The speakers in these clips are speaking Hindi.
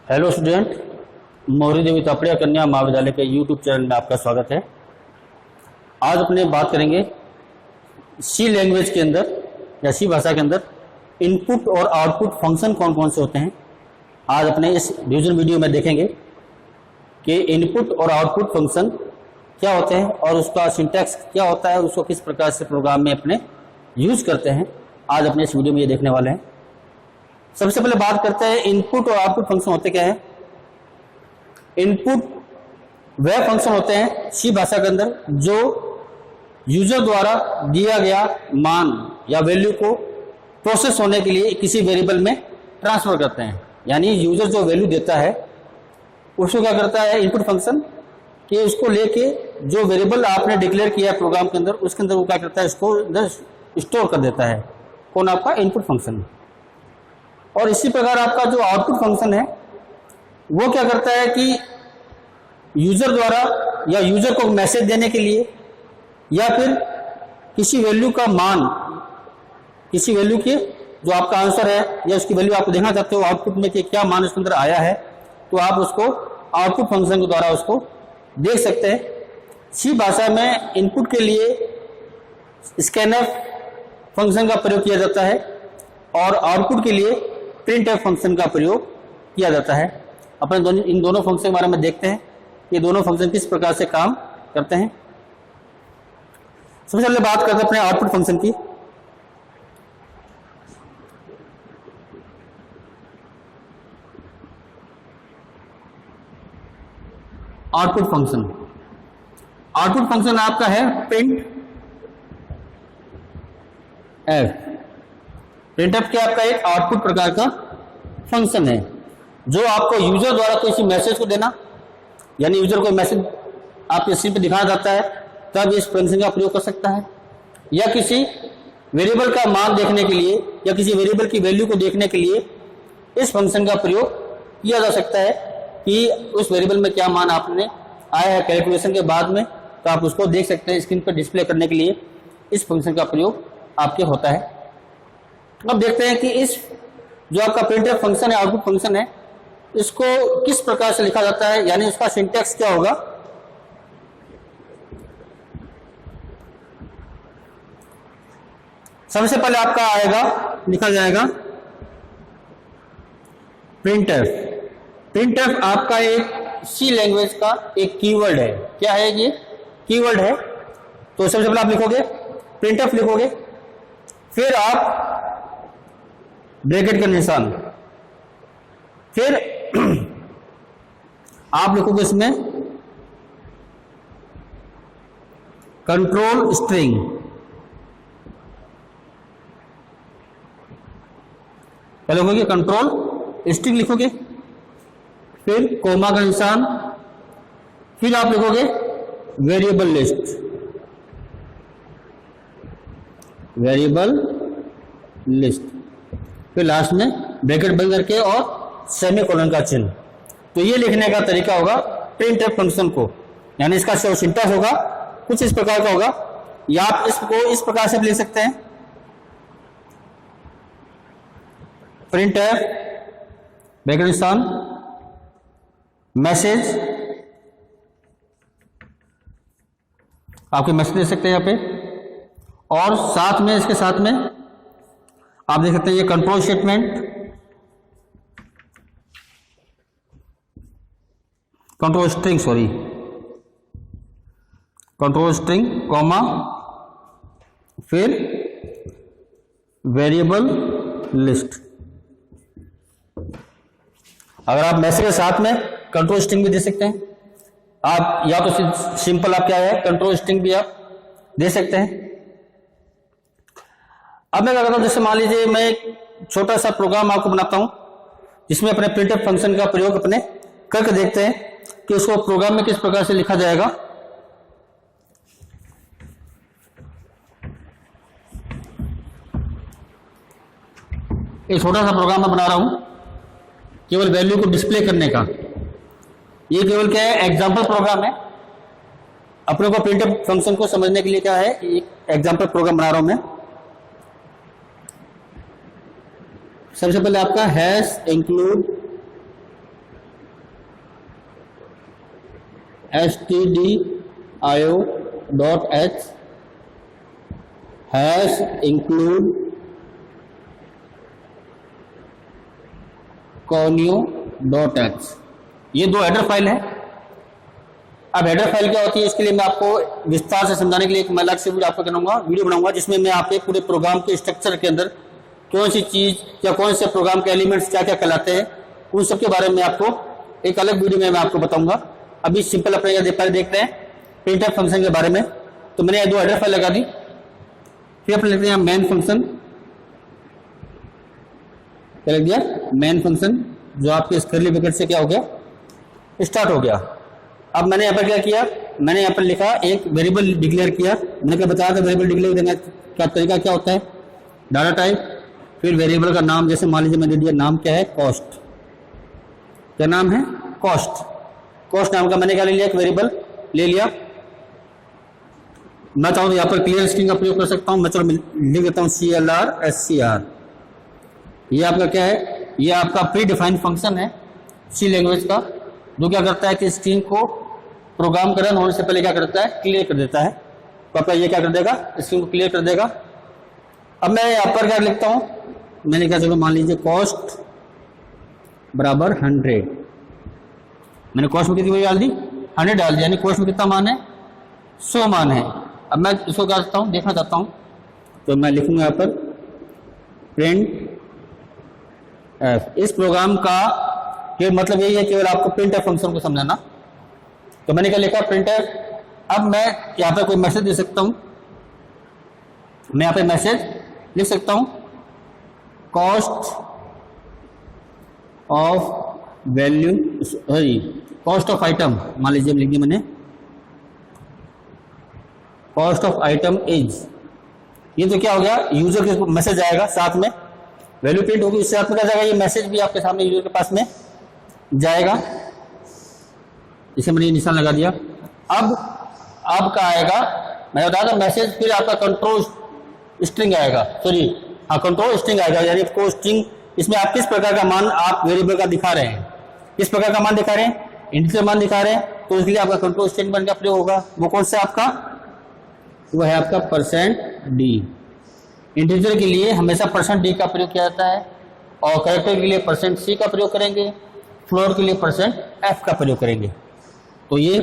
हेलो स्टूडेंट, मौर्य देवी तापड़िया कन्या महाविद्यालय के यूट्यूब चैनल में आपका स्वागत है। आज अपने बात करेंगे सी लैंग्वेज के अंदर या सी भाषा के अंदर इनपुट और आउटपुट फंक्शन कौन कौन से होते हैं। आज अपने इस डिवीजन वीडियो में देखेंगे कि इनपुट और आउटपुट फंक्शन क्या होते हैं और उसका सिंटैक्स क्या होता है, उसको किस प्रकार से प्रोग्राम में अपने यूज करते हैं। आज अपने इस वीडियो में ये देखने वाले हैं। सबसे पहले बात करते हैं इनपुट और आउटपुट फंक्शन होते क्या है। इनपुट वह फंक्शन होते हैं सी भाषा के अंदर जो यूजर द्वारा दिया गया मान या वैल्यू को प्रोसेस होने के लिए किसी वेरिएबल में ट्रांसफर करते हैं। यानी यूजर जो वैल्यू देता है उसको क्या करता है इनपुट फंक्शन, कि उसको लेके जो वेरिएबल आपने डिक्लेयर किया है प्रोग्राम के अंदर, उसके अंदर वो क्या करता है, इसको अंदर स्टोर कर देता है। कौन? आपका इनपुट फंक्शन। और इसी प्रकार आपका जो आउटपुट फंक्शन है वो क्या करता है कि यूजर द्वारा या यूजर को मैसेज देने के लिए या फिर किसी वैल्यू का मान, किसी वैल्यू के जो आपका आंसर है या उसकी वैल्यू आप देखना चाहते हो आउटपुट में कि क्या मान उसके अंदर आया है, तो आप उसको आउटपुट फंक्शन के द्वारा उसको देख सकते हैं। सी भाषा में इनपुट के लिए स्कैनफ फंक्शन का प्रयोग किया जाता है और आउटपुट के लिए प्रिंटफ फंक्शन का प्रयोग किया जाता है। अपन इन दोनों फंक्शन के बारे में देखते हैं, ये दोनों फंक्शन किस प्रकार से काम करते हैं। सबसे पहले बात करते हैं अपने आउटपुट फंक्शन की। आउटपुट फंक्शन आपका है प्रिंट एफ। प्रिंटफ क्या आपका एक आउटपुट प्रकार का फंक्शन है जो आपको यूजर द्वारा किसी मैसेज को देना, यानी यूजर को मैसेज आपके स्क्रीन पे दिखाया जाता है तब इस फंक्शन का प्रयोग कर सकता है, या किसी वेरिएबल का मान देखने के लिए या किसी वेरिएबल की वैल्यू को देखने के लिए इस फंक्शन का प्रयोग किया जा सकता है कि उस वेरिएबल में क्या मान आपने आया है कैलकुलेशन के बाद में, तो आप उसको देख सकते हैं। स्क्रीन पर डिस्प्ले करने के लिए इस फंक्शन का प्रयोग आपके होता है। अब देखते हैं कि इस जो आपका प्रिंटफ फंक्शन है, आउटपुट फंक्शन है, इसको किस प्रकार से लिखा जाता है, यानी उसका सिंटैक्स क्या होगा। सबसे पहले आपका आएगा, लिखा जाएगा प्रिंटफ। प्रिंटफ आपका एक सी लैंग्वेज का एक कीवर्ड है। क्या है ये? कीवर्ड है। तो सबसे पहले आप लिखोगे प्रिंटफ, लिखोगे, फिर आप ब्रैकेट का निशान, फिर आप लिखोगे इसमें कंट्रोल स्ट्रिंग, पहले लिखोगे कंट्रोल स्ट्रिंग लिखोगे, फिर कोमा का निशान, फिर आप लिखोगे वेरिएबल लिस्ट, फिर लास्ट में ब्रैकेट बंद करके और सेमीकोलन का चिन्ह। तो ये लिखने का तरीका होगा प्रिंटफ फंक्शन को, यानी इसका सिंटैक्स होगा कुछ इस प्रकार का होगा, या आप इसको इस प्रकार से लिख सकते हैं प्रिंटफ ब्रैकेट निशान मैसेज, आपके मैसेज दे सकते हैं यहाँ पे, और साथ में इसके साथ में आप देख सकते हैं ये control statement, control string comma, फिर वेरिएबल लिस्ट। अगर आप मैसेज के साथ में कंट्रोल स्ट्रिंग भी दे सकते हैं आप, या तो सिंपल आप क्या है कंट्रोल स्ट्रिंग भी आप दे सकते हैं। अब मैं क्या करता हूं, जैसे मान लीजिए मैं एक छोटा सा प्रोग्राम आपको बनाता हूं जिसमें अपने प्रिंटफ फंक्शन का प्रयोग अपने करके देखते हैं कि उसको प्रोग्राम में किस प्रकार से लिखा जाएगा। एक छोटा सा प्रोग्राम मैं बना रहा हूं केवल वैल्यू को डिस्प्ले करने का। ये केवल क्या है, एग्जाम्पल प्रोग्राम है। अपने को प्रिंटफ फंक्शन को समझने के लिए क्या है, एक एग्जाम्पल प्रोग्राम बना रहा हूं मैं। सबसे पहले आपका hash include stdio.h hash include conio.h, ये दो हेडर फाइल है। अब हेडर फाइल क्या होती है, इसके लिए मैं आपको विस्तार से समझाने के लिए एक मैं अलग से आपको वीडियो बनाऊंगा, जिसमें मैं आपके पूरे प्रोग्राम के स्ट्रक्चर के अंदर कौन सी चीज या कौन से प्रोग्राम के एलिमेंट्स क्या क्या कहलाते हैं, उन सब के बारे में आपको एक अलग वीडियो में मैं आपको बताऊंगा। अभी सिंपल अपने पहले देखते हैं प्रिंटफ फंक्शन के बारे में। तो मैंने दो हेडर फाइल लगा दी, फिर अपने लिखते हैं मेन फंक्शन, क्या लिख दिया, मेन फंक्शन, जो आपके इस कर्ली ब्रैकेट से क्या हो गया, स्टार्ट हो गया। अब मैंने यहाँ पर क्या किया, मैंने यहाँ पर लिखा एक वेरिएबल डिक्लेयर किया। मैंने क्या बताया था वेरिएबल डिक्लेयर करने का तरीका क्या होता है, डाटा टाइप, फिर वेरिएबल का नाम, जैसे मान लीजिए मैंने दिया नाम क्या है, कॉस्ट, क्या नाम है, कॉस्ट। कॉस्ट नाम का मैंने क्या ले लिया, एक वेरिएबल ले लिया। मैं चाहूँ तो यहाँ पर क्लियर स्ट्रिंग का प्रयोग कर सकता हूँ। मैं चलो लिख देता हूँ CLR ये आपका क्या है, ये आपका प्री डिफाइंड फंक्शन है सी लैंग्वेज का, जो क्या करता है कि स्ट्रिंग को प्रोग्राम रन होने से पहले क्या करता है, क्लियर कर देता है। तो आपका ये क्या कर देगा, स्ट्रिंग को क्लियर कर देगा। अब मैं यहाँ पर क्या लिखता हूँ, मैंने क्या, चलो मान लीजिए कॉस्ट बराबर 100, मैंने कॉस्ट में कितनी वैल्यू डाल दी, 100 डाल दिया, यानी कॉस्ट में कितना मान है, 100 मान है। अब मैं इसको क्या करता हूँ, देखना चाहता हूँ, तो मैं लिखूंगा यहाँ पर प्रिंट एफ। इस प्रोग्राम का ये मतलब यही है, केवल आपको प्रिंट एफ फंक्शन को समझाना। तो मैंने क्या लिखा, प्रिंट एफ। अब मैं यहाँ पर कोई मैसेज दे सकता हूँ, मैं यहाँ पे मैसेज लिख सकता हूँ, cost of value, sorry cost of item, मान लीजिए लिख दिया मैंने, कॉस्ट ऑफ आइटम इज। ये तो क्या हो गया, यूजर के मैसेज आएगा, साथ में वैल्यू प्रिंट होगी, इससे आपको क्या जाएगा, ये मैसेज भी आपके सामने यूजर के पास में जाएगा। इसे मैंने निशान लगा दिया। अब आपका आएगा, मैं बता दूं मैसेज, फिर आपका कंट्रोल स्ट्रिंग आएगा, सॉरी हाँ कंट्रोल स्ट्रिंग आएगा, यानी आपको स्ट्रिंग, इसमें आप किस प्रकार का मान आप वेरिएबल का दिखा रहे हैं, किस प्रकार का मान दिखा रहे हैं, इंटीजर मान दिखा रहे हैं, तो इसलिए आपका कंट्रोल स्टेटमेंट का प्रयोग होगा। वो कौन सा आपका, वो है आपका %d। इंटीजर के लिए हमेशा %d का प्रयोग किया जाता है, और कैरेक्टर के लिए %c का प्रयोग करेंगे, फ्लोट के लिए %f का प्रयोग करेंगे। तो ये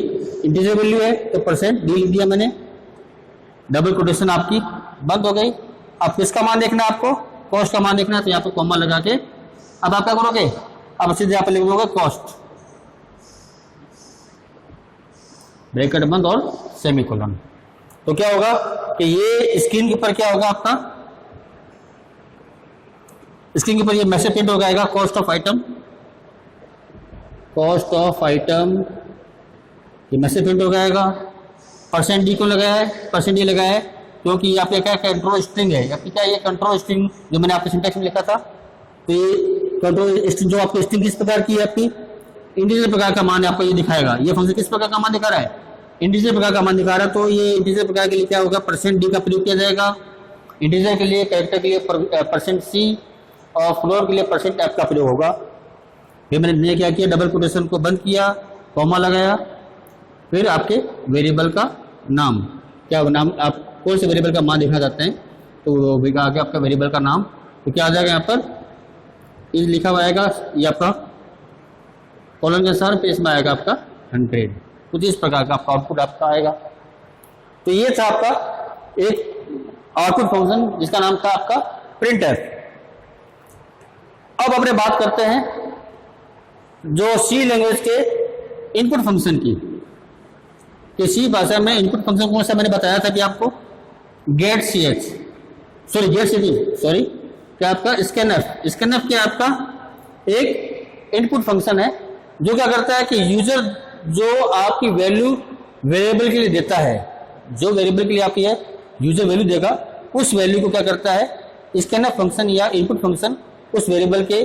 इंटीजर वैल्यू है तो %d लिख दिया मैंने, डबल कोटेशन आपकी बंद हो गई। अब किसका मान देखना है आपको, कॉस्ट का मान देखना है, तो यहाँ पे कॉमा लगा के अब आप क्या करोगे, अब सीधे यहाँ पे लिख दोगे कॉस्ट, ब्रैकेट बंद और सेमीकोलन। तो क्या होगा कि ये स्क्रीन के ऊपर क्या होगा, आपका स्क्रीन के ऊपर ये मैसेज प्रिंट हो जाएगा, cost of item, cost of item, ये मैसेज प्रिंट हो जाएगा। %d को लगाया है, %d लगाया है क्योंकि यहाँ पे क्या कंट्रोल स्ट्रिंग है, या क्या ये कंट्रोल स्ट्रिंग जो मैंने आपके सिंटैक्स में लिखा था, तो ये कंट्रोल स्ट्रिंग, जो आपकी स्ट्रिंग किस प्रकार की है, आपकी इंटीजर प्रकार का मान आपको ये दिखाएगा। ये फंक्शन किस प्रकार का मान दिखा रहा है, इंटीजर प्रकार का मान दिखा रहा है। तो ये इंटीजर प्रकार के लिए क्या होगा, %d का प्रयोग किया जाएगा, इंटीजर के लिए, कैरेक्टर के लिए %c, और फ्लोट के लिए %f का प्रयोग होगा। फिर मैंने क्या किया, डबल कोटेशन को बंद किया, कॉमा लगाया, फिर आपके वेरिएबल का नाम, क्या नाम, आप कौन से वेरिएबल का मान देखना चाहते हैं, तो वो भी आगे आपका वेरिएबल का नाम, तो क्या आ जाएगा, यहाँ पर इज लिखा हुआ आएगा, ये आपका कॉलन के अनुसार, फिर इसमें आएगा आपका 100। कुछ इस प्रकार का आपका आउटपुट आपका आएगा। तो ये था आपका एक आउटपुट फंक्शन जिसका नाम था आपका प्रिंटफ। अब अपने बात करते हैं जो सी लैंग्वेज के इनपुट फंक्शन की। कि सी भाषा में इनपुट फंक्शन कौन सा मैंने बताया था कि आपको, गेट सॉरी क्या आपका स्कैनफ क्या आपका एक इनपुट फंक्शन है, जो क्या करता है कि यूजर जो आपकी वैल्यू वेरिएबल के लिए देता है, जो वेरिएबल के लिए आपकी है यूजर वैल्यू देगा, उस वैल्यू को क्या करता है स्कैनफ फंक्शन या इनपुट फंक्शन उस वेरिएबल के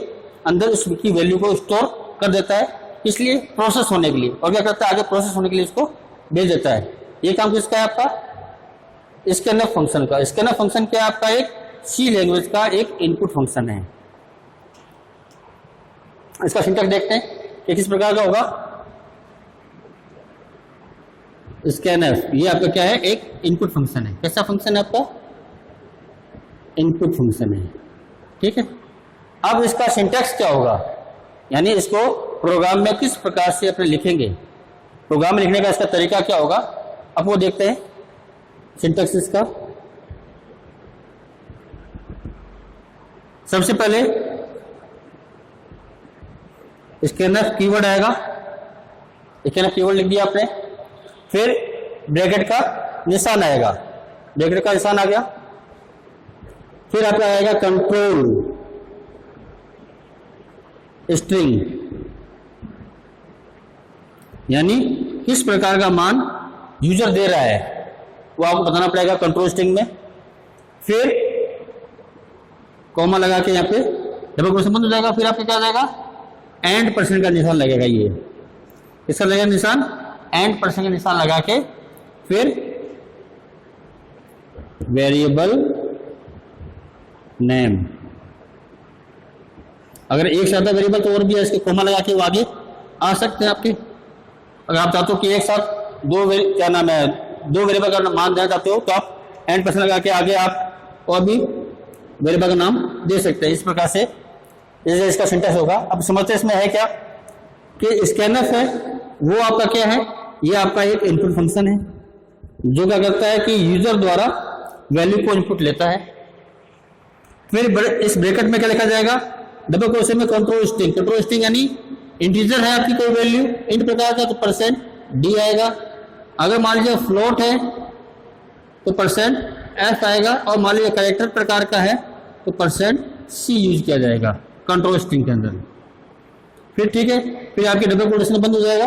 अंदर उसकी वैल्यू को स्टोर कर देता है, इसलिए प्रोसेस होने के लिए, और क्या करता है आगे प्रोसेस होने के लिए उसको भेज देता है। ये काम किसका है, आपका स्कैनफ फंक्शन का। स्कैनफ फंक्शन क्या है, आपका एक सी लैंग्वेज का एक इनपुट फंक्शन है। इसका सिंटैक्स देखते हैं कि किस प्रकार का होगा। स्कैनफ, ये आपका क्या है, एक इनपुट फंक्शन है। कैसा फंक्शन है आपका, इनपुट फंक्शन है, ठीक है। अब इसका सिंटैक्स क्या होगा, यानी इसको प्रोग्राम में किस प्रकार से अपने लिखेंगे, प्रोग्राम में लिखने का इसका तरीका क्या होगा, अब वो देखते हैं। सिंटैक्स इसका सबसे पहले स्कैनफ कीवर्ड आएगा, स्कैनफ कीवर्ड लिख दिया आपने, फिर ब्रैकेट का निशान आएगा, ब्रैकेट का निशान आ गया, फिर आपका आएगा कंट्रोल स्ट्रिंग, यानी किस प्रकार का मान यूजर दे रहा है वो आपको बताना पड़ेगा कंट्रोल स्ट्रिंग में। फिर कॉमा लगा के यहाँ पे डबल क्वेश्चन बंद हो जाएगा, फिर आपका क्या आ जाएगा, एंड परसेंट का निशान लगेगा, ये किसका लगेगा निशान, एंड परसेंट का निशान लगा के फिर वेरिएबल नेम, अगर एक से ज्यादा वेरिएबल तो और भी है, इसके कोमा लगा के वो आगे आ सकते हैं आपके। अगर आप चाहते हो कि एक साथ दो वेरिएबल का मान देना चाहते हो तो आप एंड परसेंट लगा के आगे आप और भी वेरिएबल का नाम दे सकते हैं। इस प्रकार से जैसे इसका सिंटैक्स होगा। अब समझते हैं इसमें है क्या कि स्कैनफ है वो आपका क्या है, ये आपका एक इनपुट फंक्शन है जो क्या करता है कि यूजर द्वारा वैल्यू को इनपुट लेता है। फिर इस ब्रैकेट में क्या लिखा जाएगा, डबल क्वेश्चन में कंट्रोल स्ट्रिंग, कंट्रोल स्ट्रिंग यानी इंटीजर है आपकी कोई वैल्यू इन प्रकार का तो परसेंट डी आएगा, अगर मान लीजिए फ्लोट है तो परसेंट एफ आएगा, और मान लीजिए कैरेक्टर प्रकार का है तो परसेंट सी यूज किया जाएगा कंट्रोल स्ट्रिंग के अंदर। फिर ठीक है, फिर आपकी डबल क्वोटेशन बंद हो जाएगा,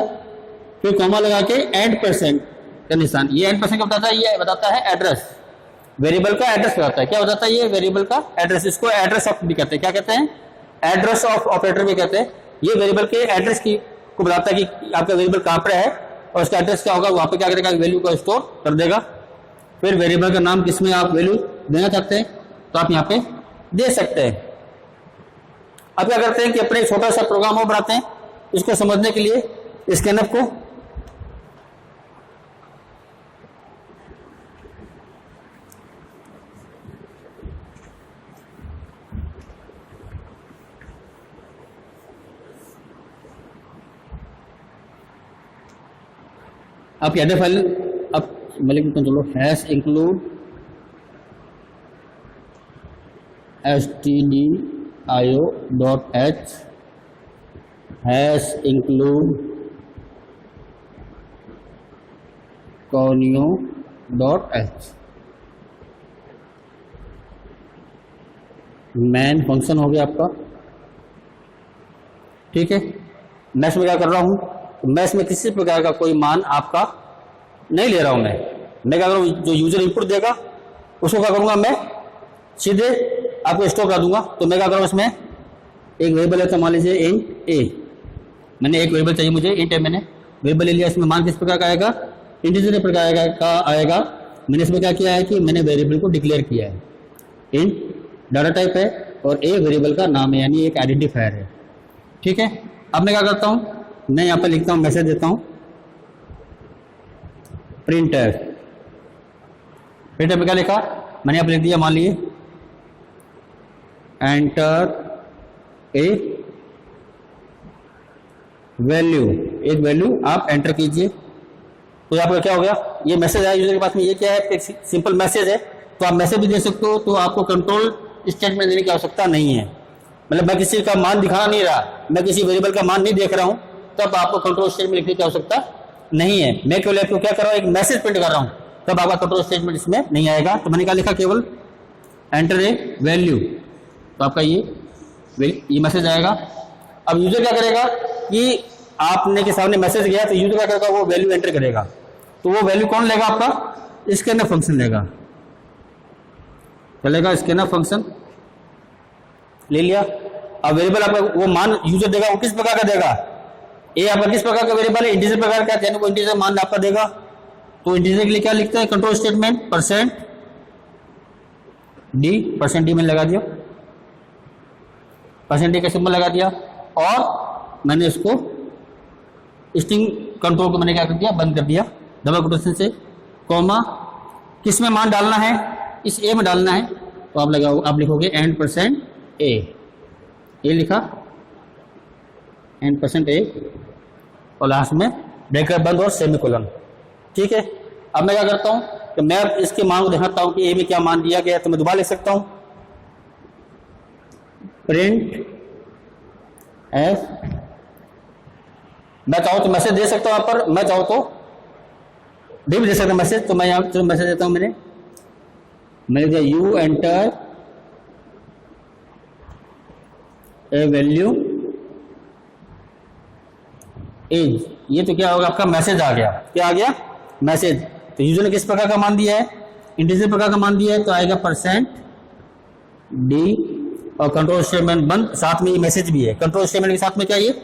फिर कॉमा लगा के एंड परसेंट का निशान, ये एंड परसेंट का बताता है, ये बताता है एड्रेस, वेरिएबल का एड्रेस बताता है। क्या बताता है ये, वेरिएबल का एड्रेस, इसको एड्रेस ऑफ भी कहते हैं, क्या कहते हैं, एड्रेस ऑफ ऑपरेटर भी कहते हैं। ये वेरिएबल के एड्रेस की को बताता है कि आपका वेरिएबल कहाँ पर है और उसका एड्रेस क्या होगा, वहाँ पे क्या करेगा, वैल्यू को स्टोर कर देगा। फिर वेरिएबल का नाम किसमें आप वैल्यू देना चाहते हैं तो आप यहाँ पे दे सकते हैं। अब क्या करते हैं कि अपने छोटा सा प्रोग्राम और बनाते हैं, इसको समझने के लिए स्कैनफ को आप याद फाइल अब मलिक चलो hash include stdio.h hash include conio.h main function हो गया आपका। ठीक है, नेक्स्ट में क्या कर रहा हूं, मैं इसमें किसी प्रकार का कोई मान आपका नहीं ले रहा हूं, मैं क्या करूँ, जो यूजर इनपुट देगा उसको क्या करूंगा, मैं सीधे आपको स्टोर कर दूंगा। तो मैं क्या करूँ, इसमें एक वेरिएबल है तो मान लीजिए इंट ए, मैंने एक वेरिएबल चाहिए मुझे, इंट ए मैंने वेरिएबल ले लिया, इसमें मान किस प्रकार का आएगा, इंटीजर प्रकार का आएगा। मैंने इसमें क्या किया है कि मैंने वेरिएबल को डिक्लेयर किया है, इंट डाटा टाइप है और ए वेरिएबल का नाम है, यानी एक आइडेंटिफायर है। ठीक है, अब मैं क्या करता हूँ, मैं यहाँ पर लिखता हूँ, मैसेज देता हूँ प्रिंटफ। प्रिंटफ में क्या लिखा, मैंने यहाँ पर लिख दिया, मान लीजिए एंटर ए वैल्यू, एक वैल्यू आप एंटर कीजिए। तो यहाँ पर क्या हो गया, ये मैसेज आया यूजर के पास में, ये क्या है, एक सिंपल मैसेज है। तो आप मैसेज भी दे सकते हो, तो आपको कंट्रोल स्टेटमेंट देने की आवश्यकता नहीं है। मतलब मैं किसी का मान दिखा नहीं रहा, मैं किसी वेरिएबल का मान नहीं देख रहा हूं, तब आपको कंट्रोल स्टेटमेंट लिखने की आवश्यकता नहीं है। मैं केवल आपको क्या कर रहा हूं, एक मैसेज प्रिंट कर रहा हूं, तब आपका कंट्रोल स्टेटमेंट इसमें नहीं आएगा। तो मैंने क्या लिखा, केवल एंटर ए वैल्यू, तो आपका ये मैसेज आएगा। अब यूजर क्या करेगा कि आपने के सामने मैसेज गया तो यूजर क्या करेगा, वो वैल्यू एंटर करेगा। तो वो वैल्यू कौन लेगा, आपका स्कैनफ फंक्शन लेगा, चलेगा स्कैनफ फंक्शन ले लिया। अब वेरिएबल आपका वो मान यूजर देगा, वो किस प्रकार का देगा, ए आपका किस प्रकार का वेरिएबल है, इंटीजर प्रकार का, यानी वो इंटीजर मान आपका देगा। तो इंटीजर के लिए क्या लिखते हैं, कंट्रोल स्टेटमेंट परसेंट डी मैंने लगा दिया, परसेंट डी का सिंबल लगा दिया, और मैंने इसको स्ट्रिंग कंट्रोल को मैंने क्या कर दिया, बंद कर दिया। डबल कोटेशन से, कॉमा, किस में मान डालना है, इस ए में डालना है, तो आप लिखोगे एंड परसेंट ए, ये लिखा एंड परसेंट ए, और लास्ट में ब्रैकेट बंद और सेमीकोलन। ठीक है, अब मैं क्या करता हूं कि मैं इसके मान को दिखाता हूं कि ए में क्या मान दिया गया है, तो मैं दोबारा लिख सकता हूं प्रिंट एफ, मैं चाहूं तो मैसेज दे सकता हूं यहाँ पर, मैं चाहूं तो भी दे सकता हूं मैसेज, तो मैं यहाँ तो मैसेज देता हूं, मैंने दिया you enter a value as, ये तो क्या होगा आपका मैसेज आ गया, क्या आ गया मैसेज। तो यूजर ने किस प्रकार का मान दिया है, इंटीजर प्रकार का मान दिया है, तो आएगा परसेंट डी और कंट्रोल स्टेटमेंट बंद, साथ में ये मैसेज भी है, कंट्रोल स्टेटमेंट के साथ में क्या ये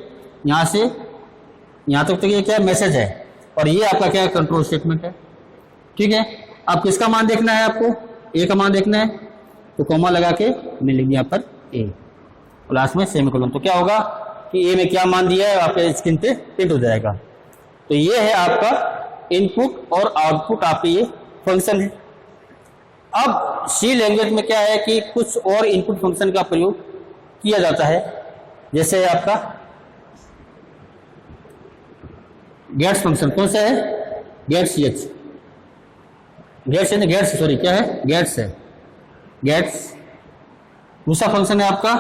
यहां से यहां तक तो ये क्या मैसेज है, और ये आपका क्या है कंट्रोल स्टेटमेंट है। ठीक है, अब किसका मान देखना है, आपको ए का मान देखना है, तो कॉमा लगा के मिलेगी यहाँ पर ए, और लास्ट में सेमीकोलन। तो क्या होगा कि ए में क्या मान दिया है आपके स्क्रीन पे प्रिंट हो जाएगा। तो ये है आपका इनपुट और आउटपुट आपके ये फंक्शन है। अब सी लैंग्वेज में क्या है कि कुछ और इनपुट फंक्शन का प्रयोग किया जाता है, जैसे आपका गेट्स फंक्शन, कौन सा है गेट्स, गेट्स सॉरी क्या है गेट्स है, गेट्स। दूसरा फंक्शन है आपका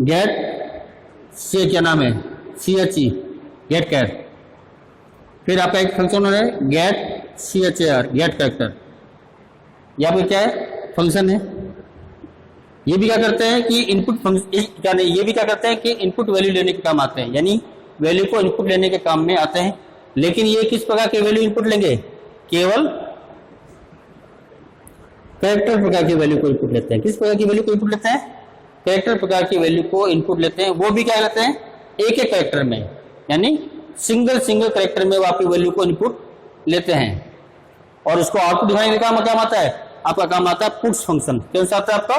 गेट से क्या नाम है CHE, गेट कैर। फिर आपका एक फंक्शन है गेट CHAR, गेट कैरेक्टर, यह आपका क्या है फंक्शन है। ये भी क्या करते हैं कि इनपुट फंक्शन, ये भी क्या करते हैं कि इनपुट वैल्यू लेने के काम आते हैं, यानी वैल्यू को इनपुट लेने के काम में आते हैं। लेकिन ये किस प्रकार के वैल्यू इनपुट लेंगे, केवल कैरेक्टर प्रकार की वैल्यू को इनपुट लेते हैं। किस प्रकार की वैल्यू को इनपुट लेते हैं, कैरेक्टर प्रकार की वैल्यू को इनपुट लेते हैं। वो भी क्या लेते हैं एक एक कैरेक्टर में, यानी सिंगल कैरेक्टर में वो आपकी वैल्यू को इनपुट लेते हैं, और उसको आउटपुट दिखाने का काम आता है, आपका काम आता है पुट्स फंक्शन। कौन सा आता है आपका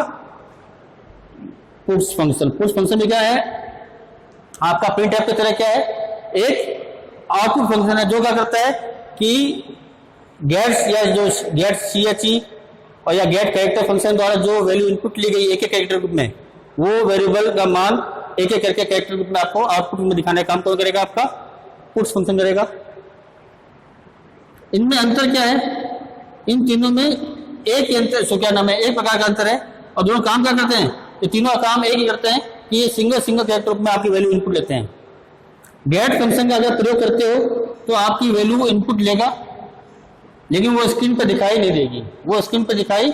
पुट्स फंक्शन। पुट्स फंक्शन में क्या है आपका प्रिंट एफ की तरह क्या है एक आउटपुट फंक्शन है, जो क्या करता है कि गेट्स या जो गेट CHE और या गेट कैरेक्टर फंक्शन द्वारा जो वैल्यू इनपुट ली गई एक एक कैरेक्टर ग्रुप में, वो वेरिएबल का मान एक एक करके कैरेक्टर ग्रुप में आपको आउटपुट में दिखाने का काम कौन करेगा, आपका पुट्स फंक्शन करेगा। इनमें अंतर क्या है, इन तीनों में एक ही अंतर, सो क्या नाम है एक प्रकार का अंतर है, और दोनों काम क्या करते हैं, ये तीनों काम एक ही करते हैं कि ये सिंगल कैरेक्टर ग्रुप में आपकी वैल्यू इनपुट लेते हैं। गेट फंक्शन का अगर प्रयोग करते हो तो आपकी वैल्यू इनपुट लेगा, लेकिन वो स्क्रीन पर दिखाई नहीं देगी, वो स्क्रीन पर दिखाई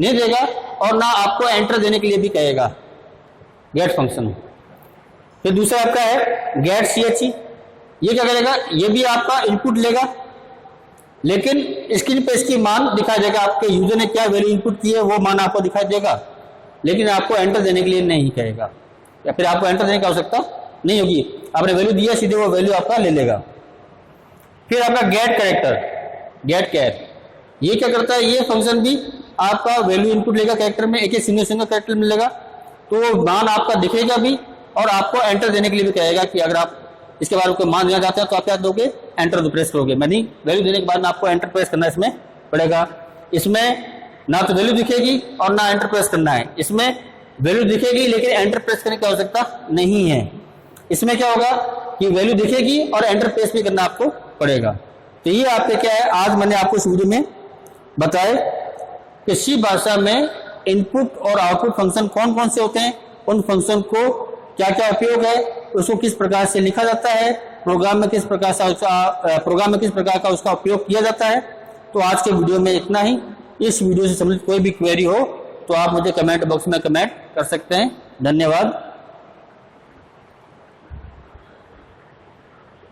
नहीं देगा, और ना आपको एंटर देने के लिए भी कहेगा गेट फंक्शन। फिर दूसरा आपका है गेट CHE, ये क्या करेगा, ये भी आपका इनपुट लेगा, लेकिन स्क्रीन पे इसकी मान दिखाई देगा, आपके यूजर ने क्या वैल्यू इनपुट की है वो मान आपको दिखाई देगा, लेकिन आपको एंटर देने के लिए नहीं कहेगा, या फिर आपको एंटर देने की आवश्यकता नहीं होगी, आपने वैल्यू दिया सीधे वो वैल्यू आपका ले लेगा। फिर आपका गेट कैरेक्टर, गेट कैर, ये क्या करता है, ये फंक्शन भी आपका वैल्यू इनपुट लेगा कैरेक्टर में, एक एक सिंगल कैरेक्टर मिलेगा, तो मान आपका दिखेगा भी और आपको एंटर देने के लिए भी कहेगा कि अगर आप इसके बाद कोई मान देना चाहते हैं तो आप क्या दोगे, एंटर प्रेस करोगे, यानी वैल्यू देने के बाद आपको एंटर प्रेस करना इसमें पड़ेगा। इसमें ना तो वैल्यू दिखेगी और ना एंटर प्रेस करना है, इसमें वैल्यू दिखेगी लेकिन एंटर प्रेस करने की आवश्यकता नहीं है। इसमें क्या होगा कि वैल्यू दिखेगी और एंटर प्रेस भी करना आपको पड़ेगा। तो ये आपके क्या है, आज मैंने आपको इस वीडियो में बताया कि सी भाषा में इनपुट और आउटपुट फंक्शन कौन कौन से होते हैं, उन फंक्शन को क्या क्या उपयोग है, उसको किस प्रकार से लिखा जाता है, प्रोग्राम में किस प्रकार का उसका उपयोग किया जाता है। तो आज के वीडियो में इतना ही। इस वीडियो से संबंधित कोई भी क्वेरी हो तो आप मुझे कमेंट बॉक्स में कमेंट कर सकते हैं। धन्यवाद।